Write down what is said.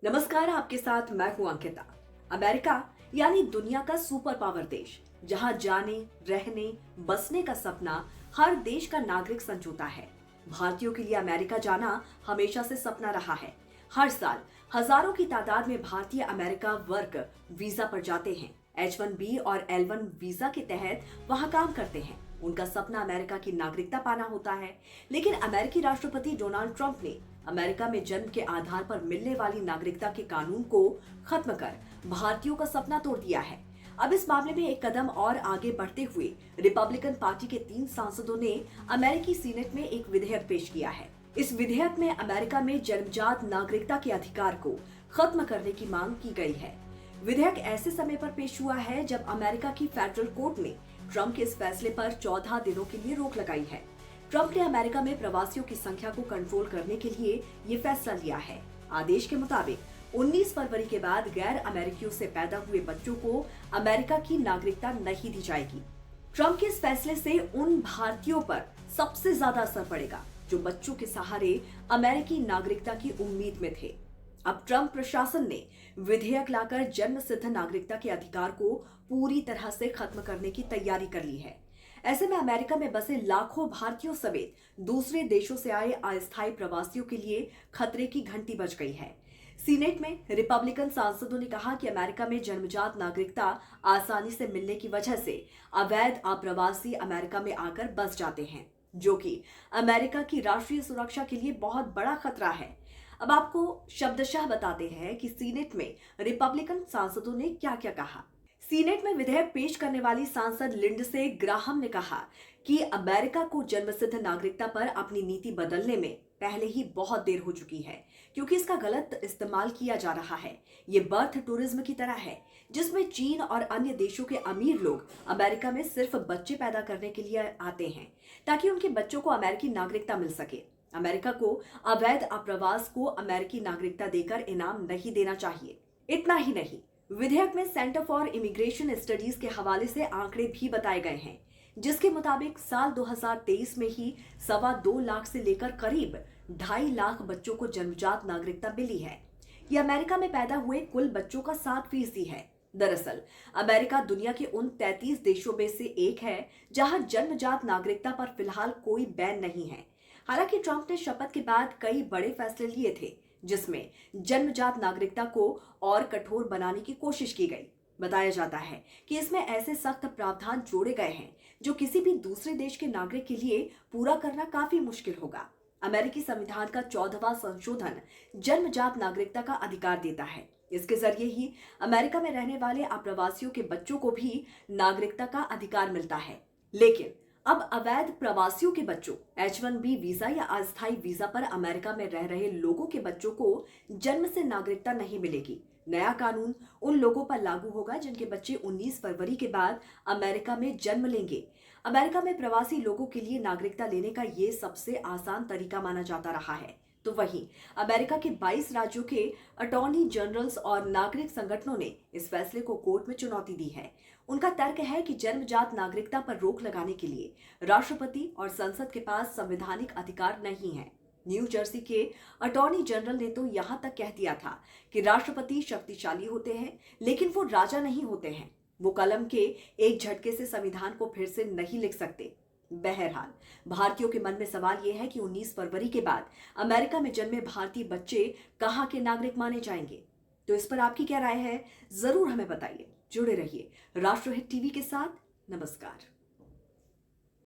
नमस्कार, आपके साथ मैं हूं अंकिता। अमेरिका यानी दुनिया का सुपर पावर देश, जहां जाने, रहने, बसने का सपना हर देश का नागरिक संजोता है। भारतीयों के लिए अमेरिका जाना हमेशा से सपना रहा है। हर साल हजारों की तादाद में भारतीय अमेरिका वर्क वीजा पर जाते हैं। H1B और L1 वीजा के तहत वहां काम करते हैं। उनका सपना अमेरिका की नागरिकता पाना होता है। लेकिन अमेरिकी राष्ट्रपति डोनाल्ड ट्रंप ने अमेरिका में जन्म के आधार पर मिलने वाली नागरिकता के कानून को खत्म कर भारतीयों का सपना तोड़ दिया है। अब इस मामले में एक कदम और आगे बढ़ते हुए रिपब्लिकन पार्टी के 3 सांसदों ने अमेरिकी सीनेट में एक विधेयक पेश किया है। इस विधेयक में अमेरिका में जन्मजात नागरिकता के अधिकार को खत्म करने की मांग की गई है। विधेयक ऐसे समय पर पेश हुआ है जब अमेरिका की फेडरल कोर्ट ने ट्रंप के इस फैसले पर 14 दिनों के लिए रोक लगाई है। ट्रंप ने अमेरिका में प्रवासियों की संख्या को कंट्रोल करने के लिए ये फैसला लिया है। आदेश के मुताबिक 19 फरवरी के बाद गैर अमेरिकियों से पैदा हुए बच्चों को अमेरिका की नागरिकता नहीं दी जाएगी। ट्रंप के इस फैसले से उन भारतीयों पर सबसे ज्यादा असर पड़ेगा जो बच्चों के सहारे अमेरिकी नागरिकता की उम्मीद में थे। अब ट्रंप प्रशासन ने विधेयक लाकर जन्म सिद्ध नागरिकता के अधिकार को पूरी तरह से खत्म करने की तैयारी कर ली है। ऐसे में अमेरिका में बसे लाखों भारतीयों समेत दूसरे देशों से आए अस्थायी प्रवासियों के लिए खतरे की घंटी बज गई है। सीनेट में रिपब्लिकन सांसदों ने कहा कि अमेरिका में जन्मजात नागरिकता आसानी से मिलने की वजह से अवैध अप्रवासी अमेरिका में आकर बस जाते हैं, जो कि अमेरिका की राष्ट्रीय सुरक्षा के लिए बहुत बड़ा खतरा है। अब आपको शब्दशः बताते हैं कि सीनेट में रिपब्लिकन सांसदों ने क्या क्या कहा। सीनेट में विधेयक पेश करने वाली सांसद लिंडसे ग्राहम ने कहा कि अमेरिका को जन्मसिद्ध नागरिकता पर अपनी नीति बदलने में पहले ही बहुत देर हो चुकी है, क्योंकि इसका गलत इस्तेमाल किया जा रहा है। ये बर्थ टूरिज्म की तरह है, जिसमें चीन और अन्य देशों के अमीर लोग अमेरिका में सिर्फ बच्चे पैदा करने के लिए आते हैं ताकि उनके बच्चों को अमेरिकी नागरिकता मिल सके। अमेरिका को अवैध अप्रवास को अमेरिकी नागरिकता देकर इनाम नहीं देना चाहिए। इतना ही नहीं, विधेयक में सेंटर फॉर इमिग्रेशन स्टडीज के हवाले से आंकड़े भी बताए गए हैं, जिसके मुताबिक साल 2023 में ही 2.25 लाख से लेकर करीब 2.5 लाख बच्चों को जन्मजात नागरिकता मिली है। यह अमेरिका में पैदा हुए कुल बच्चों का 7% है। दरअसल अमेरिका दुनिया के उन 33 देशों में से एक है जहां जन्मजात नागरिकता पर फिलहाल कोई बैन नहीं है। हालांकि ट्रंप ने शपथ के बाद कई बड़े फैसले लिए थे, जिसमें जन्मजात नागरिकता को और कठोर बनाने की कोशिश की गई। बताया जाता है कि इसमें ऐसे सख्त प्रावधान जोड़े गए हैं जो किसी भी दूसरे देश के नागरिक के लिए पूरा करना काफी मुश्किल होगा। अमेरिकी संविधान का 14वां संशोधन जन्मजात नागरिकता का अधिकार देता है। इसके जरिए ही अमेरिका में रहने वाले अप्रवासियों के बच्चों को भी नागरिकता का अधिकार मिलता है। लेकिन अब अवैध प्रवासियों के बच्चों, H1B वीजा या अस्थायी वीजा पर अमेरिका में रह रहे लोगों के बच्चों को जन्म से नागरिकता नहीं मिलेगी। नया कानून उन लोगों पर लागू होगा जिनके बच्चे 19 फरवरी के बाद अमेरिका में जन्म लेंगे। अमेरिका में प्रवासी लोगों के लिए नागरिकता लेने का ये सबसे आसान तरीका माना जाता रहा है। तो वहीं अमेरिका के 22 राज्यों के अटॉर्नी जनरल्स और नागरिक संगठनों ने इस फैसले को कोर्ट में चुनौती दी है। उनका तर्क है कि जन्मजात नागरिकता पर रोक लगाने के लिए राष्ट्रपति और संसद के पास संवैधानिक अधिकार नहीं है। न्यू जर्सी के अटॉर्नी जनरल ने तो यहां तक कह दिया था कि राष्ट्रपति शक्तिशाली होते हैं, लेकिन वो राजा नहीं होते हैं। वो कलम के एक झटके से संविधान को फिर से नहीं लिख सकते। बहरहाल, भारतीयों के मन में सवाल यह है कि 19 फरवरी के बाद अमेरिका में जन्मे भारतीय बच्चे कहां के नागरिक माने जाएंगे। तो इस पर आपकी क्या राय है, जरूर हमें बताइए। जुड़े रहिए राष्ट्रहित टीवी के साथ। नमस्कार।